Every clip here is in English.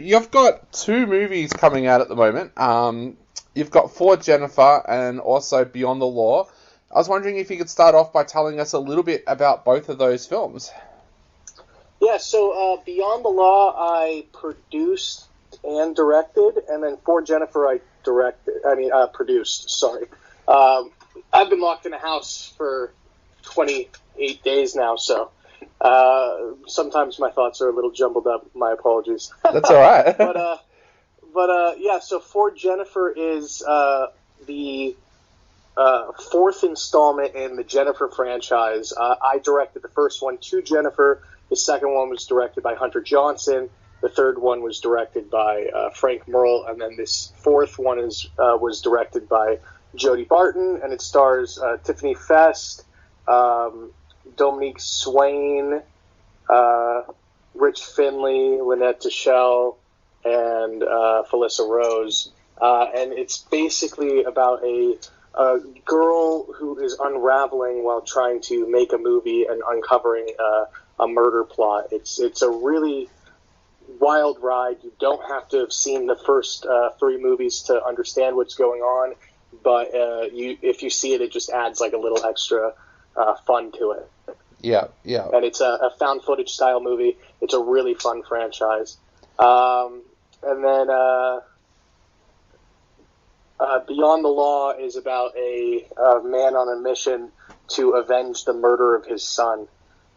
you've got two movies coming out at the moment. You've got For Jennifer and also Beyond the Law. I was wondering if you could start off by telling us a little bit about both of those films. Yeah, so Beyond the Law I produced and directed, and then For Jennifer I produced, sorry. I've been locked in a house for 28 days now, so sometimes my thoughts are a little jumbled up. My apologies. That's all right. Yeah, so For Jennifer is the fourth installment in the Jennifer franchise. I directed the first one to Jennifer. The second one was directed by Hunter Johnson. The third one was directed by Frank Merle, and then this fourth one was directed by Jodie Barton, and it stars Tiffany Fest, Dominique Swain, Rich Finley, Lynette Tichelle, and Felissa Rose. And it's basically about a girl who is unraveling while trying to make a movie and uncovering a murder plot. It's a really wild ride. You don't have to have seen the first three movies to understand what's going on, but if you see it, it just adds like a little extra fun to it. Yeah. And it's a found footage style movie. It's a really fun franchise. And then Beyond the Law is about a man on a mission to avenge the murder of his son.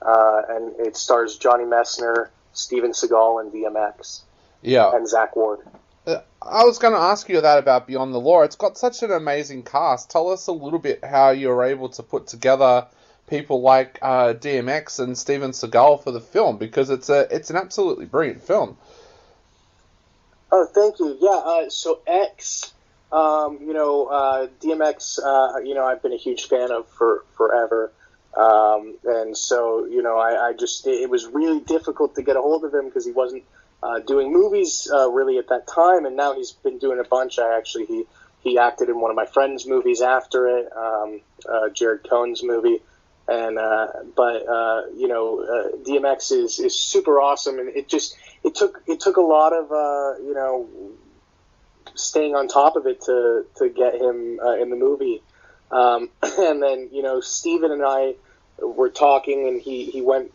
And it stars Johnny Messner, Steven Seagal, and DMX. Yeah. And Zach Ward. I was going to ask you that about Beyond the Law. It's got such an amazing cast. Tell us a little bit how you were able to put together people like DMX and Steven Seagal for the film, because it's an absolutely brilliant film. Oh, thank you. Yeah, so X, DMX, I've been a huge fan of for forever. And so, it was really difficult to get a hold of him because he wasn't doing movies really at that time, and now he's been doing a bunch. He acted in one of my friend's movies after it, Jared Cohn's movie, and DMX is super awesome, and it took a lot of staying on top of it to get him in the movie. And then, Steven and I were talking, and he read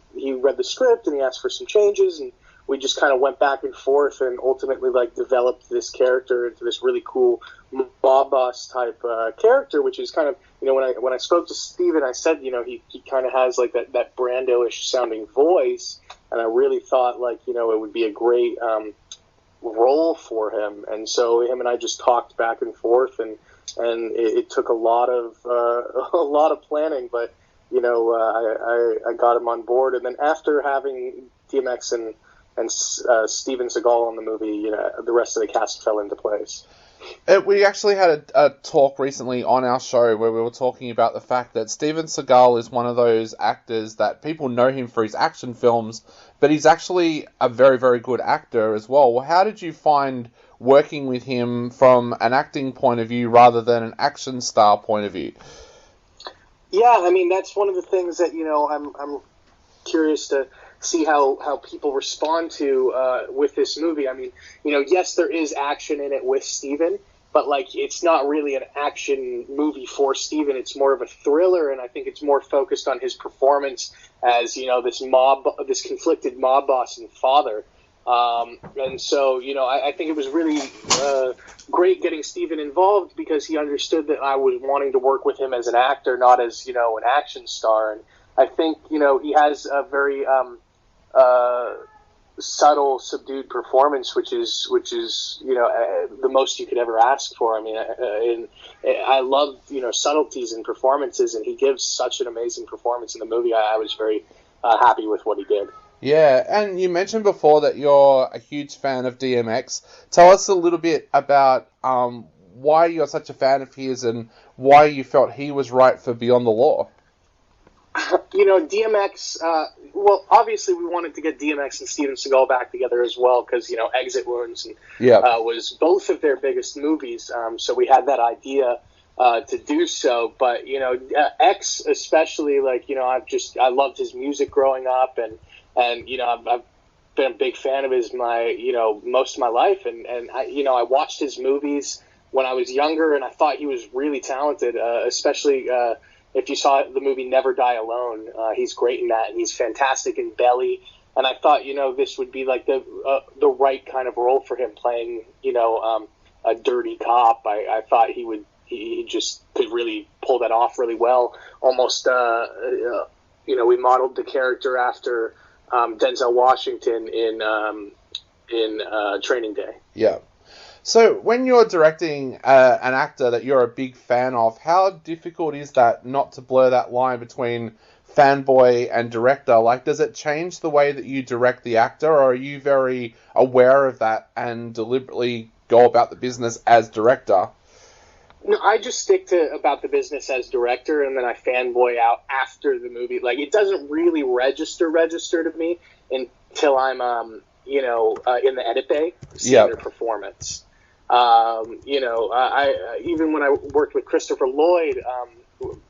the script and he asked for some changes, and we just kind of went back and forth and ultimately developed this character into this really cool mob boss type character, which is kind of, when I spoke to Steven, I said, he kind of has like that Brando-ish sounding voice, and I really thought it would be a great role for him. And so him and I just talked back and forth, and it took a lot of planning, but I got him on board. And then after having DMX and Steven Seagal on the movie, the rest of the cast fell into place. We actually had a talk recently on our show where we were talking about the fact that Steven Seagal is one of those actors that people know him for his action films, but he's actually a very, very good actor as well. Well, how did you find working with him from an acting point of view rather than an action star point of view? Yeah, I mean, that's one of the things that, I'm curious to see how people respond to with this movie. I mean, yes, there is action in it with Steven, but it's not really an action movie for Steven. It's more of a thriller, and I think it's more focused on his performance as, this conflicted mob boss and father. And so, I think it was really great getting Steven involved because he understood that I was wanting to work with him as an actor, not as, an action star. And I think, he has a very subtle, subdued performance, which is the most you could ever ask for. I mean, I love, subtleties in performances, and he gives such an amazing performance in the movie. I was very happy with what he did. Yeah, and you mentioned before that you're a huge fan of DMX. Tell us a little bit about why you're such a fan of his and why you felt he was right for Beyond the Law. DMX, well, obviously we wanted to get DMX and Steven Seagal back together as well because, Exit Wounds and, was both of their biggest movies. So we had that idea to do so. But, X especially, I loved his music growing up, and I've been a big fan of his most of my life, and I watched his movies when I was younger, and I thought he was really talented, especially if you saw the movie Never Die Alone. He's great in that, and he's fantastic in Belly. And I thought, this would be like the right kind of role for him, playing, a dirty cop. I thought he just could really pull that off really well. Almost, we modeled the character after Denzel Washington in Training Day. Yeah. So when you're directing an actor that you're a big fan of, how difficult is that not to blur that line between fanboy and director? Like, does it change the way that you direct the actor, or are you very aware of that and deliberately go about the business as director? No, I just stick to about the business as director, and then I fanboy out after the movie. Like, it doesn't really register to me until I'm, in the edit bay, seeing their performance. I even when I worked with Christopher Lloyd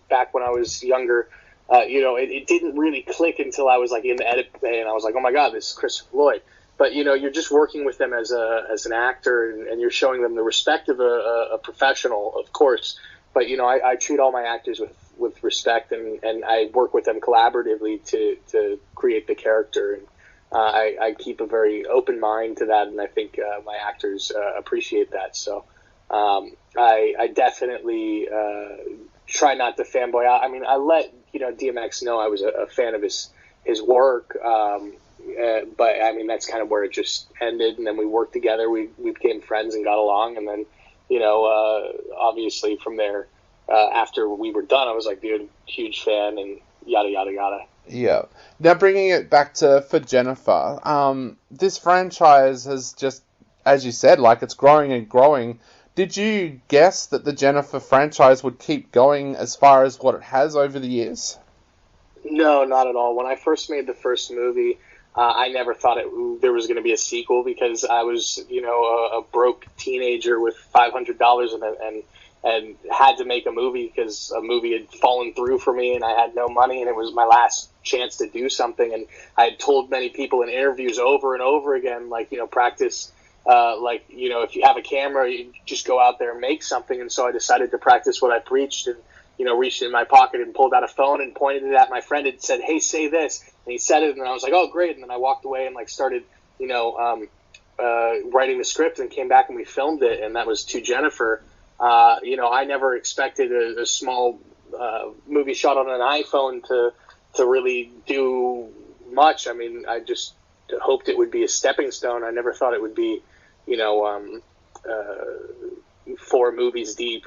back when I was younger, it didn't really click until I was like in the edit bay, and I was like, oh my god, this is Christopher Lloyd. But you're just working with them as an actor, and you're showing them the respect of a professional, of course. But I treat all my actors with respect, and I work with them collaboratively to create the character. And I keep a very open mind to that, and I think my actors appreciate that. So I definitely try not to fanboy out. I mean, I let DMX know I was a fan of his work. But I mean, that's kind of where it just ended, and then we worked together. We became friends and got along, and then obviously from there, after we were done, I was like, dude, huge fan, and yada yada yada. Yeah. Now bringing it back to For Jennifer, this franchise has just, as you said, like, it's growing and growing. Did you guess that the Jennifer franchise would keep going as far as what it has over the years? No, not at all. When I first made the first movie, I never thought there was going to be a sequel, because I was, a broke teenager with $500 and had to make a movie because a movie had fallen through for me and I had no money, and it was my last chance to do something. And I had told many people in interviews over and over again, like, practice, if you have a camera, you just go out there and make something. And so I decided to practice what I preached, and reached in my pocket and pulled out a phone and pointed it at my friend and said, hey, say this. And he said it, and I was like, oh, great. And then I walked away and started, writing the script, and came back and we filmed it. And that was To Jennifer. I never expected a small movie shot on an iPhone to really do much. I mean, I just hoped it would be a stepping stone. I never thought it would be, 4 movies deep.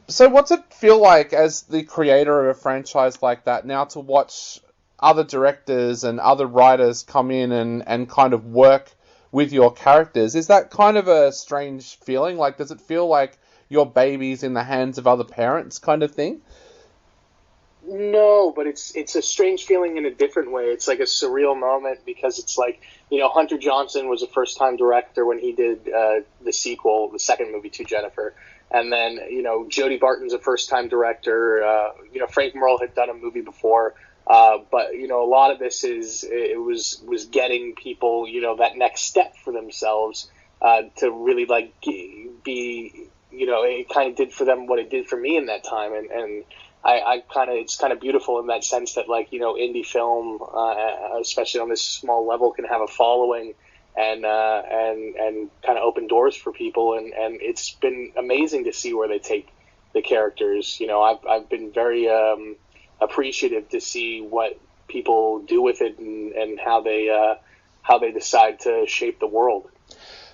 So what's it feel like as the creator of a franchise like that now to watch other directors and other writers come in and kind of work with your characters? Is that kind of a strange feeling? Like, does it feel like your baby's in the hands of other parents kind of thing? No, but it's a strange feeling in a different way. It's like a surreal moment, because it's like, Hunter Johnson was a first-time director when he did the sequel, the second movie, To Jennifer. And then, Jody Barton's a first-time director. Frank Merle had done a movie before. But, a lot of this was getting people, that next step for themselves to really, be, it kind of did for them what it did for me in that time. And it's kind of beautiful in that sense that, indie film, especially on this small level, can have a following and kind of open doors for people. And it's been amazing to see where they take the characters. I've been very appreciative to see what people do with it and how they decide to shape the world.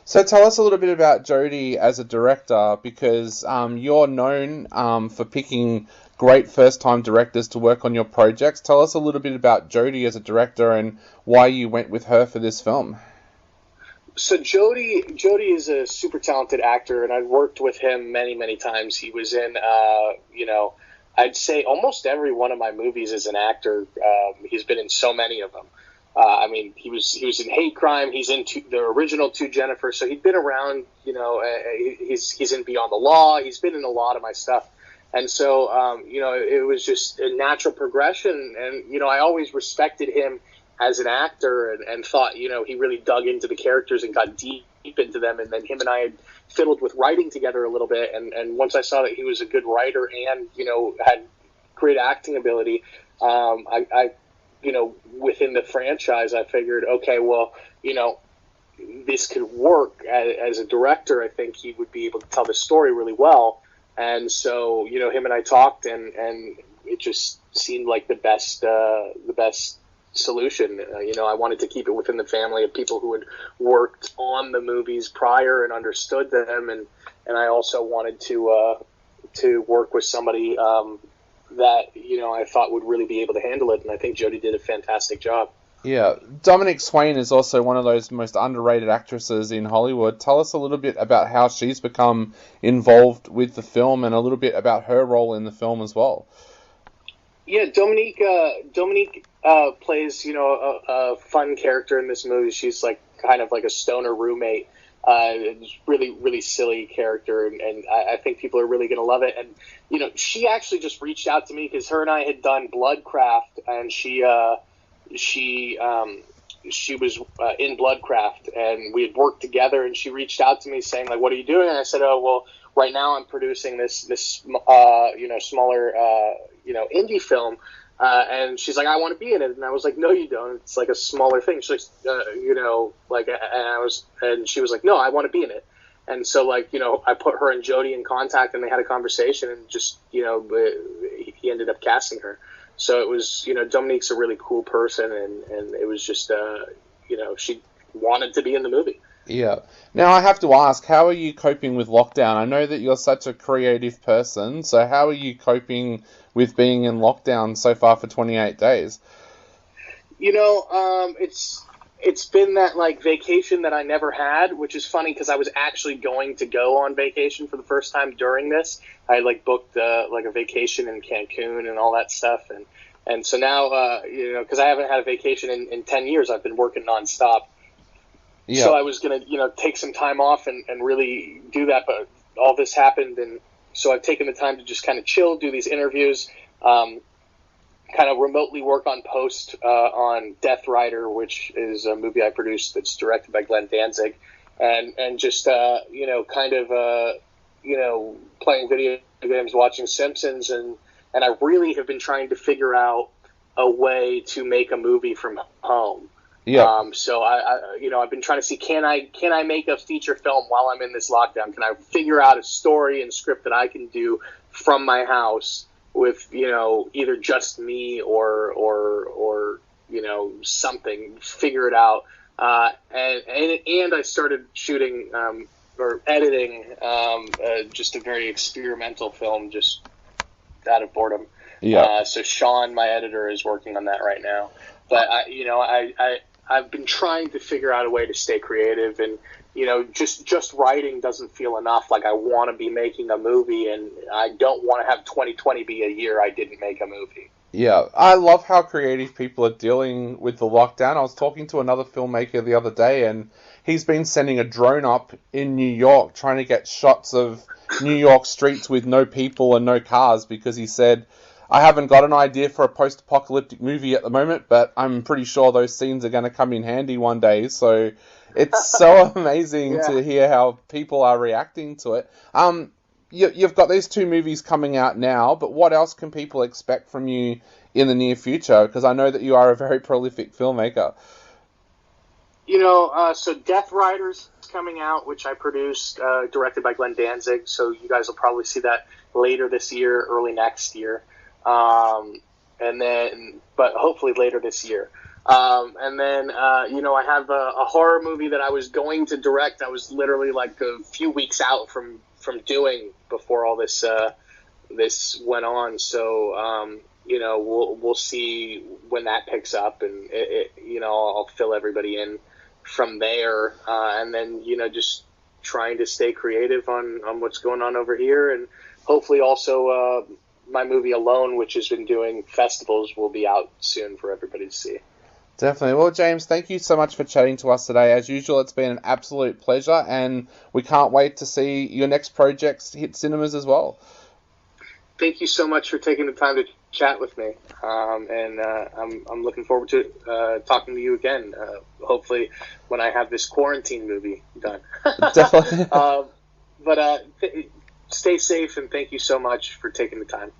So tell us a little bit about Jody as a director, because you're known for picking great first-time directors to work on your projects. Tell us a little bit about Jody as a director and why you went with her for this film. So Jody is a super talented actor, and I've worked with him many, many times. He was in, I'd say almost every one of my movies as an actor. He's been in so many of them. He was in Hate Crime. He's in the original To Jennifer. So he'd been around. He's in Beyond the Law. He's been in a lot of my stuff. And so, it was just a natural progression. And, I always respected him as an actor, and thought, he really dug into the characters and got deep into them. And then him and I had fiddled with writing together a little bit. And once I saw that he was a good writer and, had great acting ability, I within the franchise, I figured, okay, well, this could work as a director. I think he would be able to tell the story really well. And so, him and I talked, and it just seemed like the best solution. I wanted to keep it within the family of people who had worked on the movies prior and understood them, and I also wanted to work with somebody that I thought would really be able to handle it, and I think Jodie did a fantastic job. Yeah, Dominique Swain is also one of those most underrated actresses in Hollywood. Tell us a little bit about how she's become involved with the film, and a little bit about her role in the film as well. Yeah, Dominique plays, a fun character in this movie. She's kind of like a stoner roommate. Really, really silly character, and I think people are really going to love it. And, she actually just reached out to me because her and I had done Bloodcraft, and she was in Bloodcraft, and we had worked together, and she reached out to me saying, what are you doing? And I said, oh, well, right now I'm producing this smaller, indie film. And she's like, I want to be in it. And I was like, no, you don't. It's like a smaller thing. She's like, and she was like, no, I want to be in it. And so, I put her and Jodie in contact, and they had a conversation, and just, he ended up casting her. So it was, Dominique's a really cool person, and it was just, she wanted to be in the movie. Yeah. Now, I have to ask, how are you coping with lockdown? I know that you're such a creative person, so how are you coping with being in lockdown so far for 28 days? It's been that, vacation that I never had, which is funny because I was actually going to go on vacation for the first time during this. I, booked, a vacation in Cancun and all that stuff, and so now, because I haven't had a vacation in 10 years, I've been working nonstop. Yeah. So I was going to, take some time off and really do that, but all this happened, and so I've taken the time to just kind of chill, do these interviews, kind of remotely work on post on Death Rider, which is a movie I produced that's directed by Glenn Danzig, and just playing video games, watching Simpsons, and I really have been trying to figure out a way to make a movie from home. Yeah. So I've been trying to see, can I make a feature film while I'm in this lockdown? Can I figure out a story and script that I can do from my house with, either just me or something, figure it out. And I started shooting, or editing, just a very experimental film, just out of boredom. Yeah. So Sean, my editor, is working on that right now. But I've been trying to figure out a way to stay creative, and just writing doesn't feel enough. I want to be making a movie, and I don't want to have 2020 be a year I didn't make a movie. Yeah, I love how creative people are dealing with the lockdown. I was talking to another filmmaker the other day, and he's been sending a drone up in New York trying to get shots of New York streets with no people and no cars, because he said, I haven't got an idea for a post-apocalyptic movie at the moment, but I'm pretty sure those scenes are going to come in handy one day. So it's so amazing to hear how people are reacting to it. You've got these two movies coming out now, but what else can people expect from you in the near future? Because I know that you are a very prolific filmmaker. So Death Rider's coming out, which I produced, directed by Glenn Danzig. So you guys will probably see that later this year, early next year. But hopefully later this year. I have a horror movie that I was going to direct. I was literally a few weeks out from doing before all this went on. So, we'll see when that picks up, and I'll fill everybody in from there. And then, just trying to stay creative on what's going on over here, and hopefully also, my movie Alone, which has been doing festivals, will be out soon for everybody to see. Definitely. Well, James, thank you so much for chatting to us today. As usual, it's been an absolute pleasure, and we can't wait to see your next projects hit cinemas as well. Thank you so much for taking the time to chat with me, and I'm looking forward to talking to you again. Hopefully, when I have this quarantine movie done. Definitely. But stay safe, and thank you so much for taking the time.